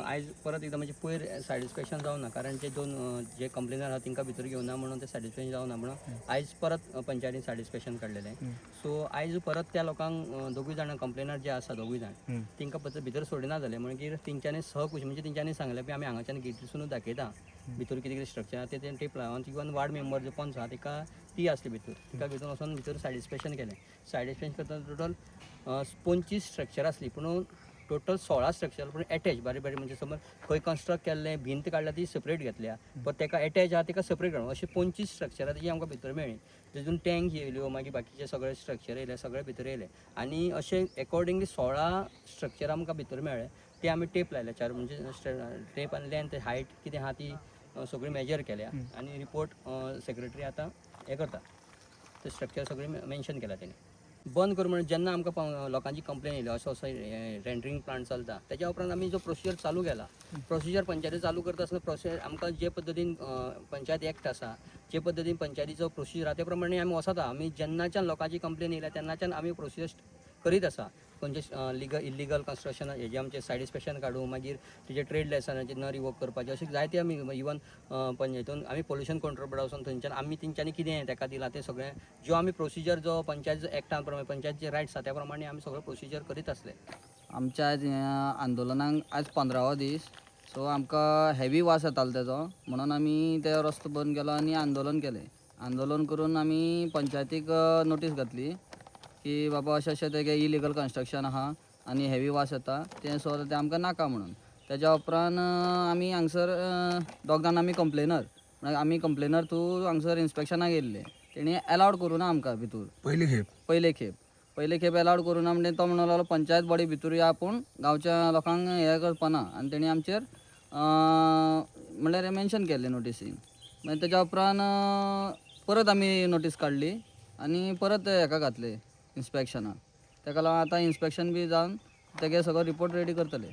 आयज परत एकदा म्हणजे पयर सॅटिस्फॅक्शन जावना, कारण जे दोन जे कंप्लेनर आहा तांकां भितर घेवना म्हणून ते सॅटिस्फॅक्शन जावना म्हणून आयज परत पंचायतीन सॅटिस्फॅक्शन काडलेलें. सो आयज परत त्या लोकांक दोगूय जाणां कंप्लेनर जे आसा दोगूय जाण तांकां परत भितर सोडिना जालें, म्हणजे तेंच्यांनी सहकुश म्हणजे तेंच्यांनी सांगलें की आमी हांगाच्यान गेटीसूनच दाखयता भितर कितें कितें स्ट्रक्चर आहा तें टेप लावन इवन वार्ड मेंबर जो पंच आहा तिका ती आसली भितर, तिका भितर वचोन भितर सॅटिस्फॅक्शन केलें. सॅटिस्फॅक्शन करता टोटल 25 स्ट्रक्चर आसली, पूण टोटल 16 स्ट्रक्चर पूण एटॅच बारीक बारीक, म्हणजे समज खंय कन्स्ट्रक्ट केल्लें भिंत काडल्या ती सेपरेट घेतल्या, पण तेका एटॅच आहा तेका सेपरेट काडून अशें 25 स्ट्रक्चरां जी आमकां भितर मेळ्ळी. तितून टँक येयल्यो, मागीर बाकीचे सगळे स्ट्रक्चर येयले, सगळे भितर येयले. आनी अशें एकॉर्डिंगली 16 स्ट्रक्चर आमकां भितर मेळ्ळे. ते आमी टेप लायल्या चार, म्हणजे टेप आनी लेंथ हायट कितें आहा ती सगळी मेजर केल्या आनी रिपोर्ट सेक्रेटरी आतां हें करता, ते स्ट्रक्चर सगळे मेन्शन केला तेणी. बंद कर म्हणून जेन्ना आमकां लोकांची कंप्लेन येयली असो असो रेंडरिंग प्लांट चलता, तेच्या उपरांत आमी जो प्रोसिजर चालू केला, प्रोसिजर पंचायती चालू करता आसतना प्रोसिजर आमकां जे पद्दतीन पंचायत एक्ट आसा, जे पद्दतीन पंचायतीचो प्रोसिजर आहा ते प्रमाणे आमी वसता. आमी जेन्नाच्यान लोकांची कंप्लेन येयल्या तेन्नाच्यान आमी प्रोसिजर करीत आसा. खंयचे इल्लिगल कन्स्ट्रक्शन हेजे आमचे सॅटिस्फॅक्शन काडूं, मागीर तेजे ट्रेड लायसन्साचे न रिवोक करपाचे, अशें जायते आमी इवन पंचायतीन आमी पोल्युशन कंट्रोल बोर्डा वचून थंयच्यान आमी तेंच्यांनी कितें ताका दिलां तें सगळें जो आमी प्रोसिजर जो पंचायत एक्टा प्रमाणे पंचायतीचे रायट्स आसा त्या प्रमाणे आमी सगळो प्रोसिजर करीत आसले. आमच्या आज आंदोलनाक आज 15वो दीस. सो आमकां हेवी वास येतालो तेजो, म्हणून आमी ते रस्तो बंद केलो आनी आंदोलन केलें. आंदोलन करून आमी पंचायतीक नोटीस घातली की बाबा अशें अशें तेगे इलिगल कन्स्ट्रक्शन आहा आनी हेवी वास येता, तें सो तें आमकां नाका म्हणून. तेज्या उपरांत आमी हांगसर दोग जाण आमी कंप्लेनर, म्हळ्यार आमी कंप्लेनर थ्रू हांगसर इन्स्पेक्शनाक येयल्ले. तेणी अलावड करूना आमकां भितर पयले खेप अलावड करूना. म्हणजे तो म्हणूंक लागलो पंचायत बॉडी भितर या, पूण गांवच्या लोकांक हें करपाना. आनी तेणी आमचेर म्हणल्यार मेन्शन केल्लें नोटिसीन. मागीर तेज्या उपरांत परत आमी नोटीस काडली आनी परत हेका घातले इन्स्पेक्शनाक. तेका लागून आतां इन्स्पेक्शन बी जावन तेगे सगळो रिपोर्ट रेडी करतले.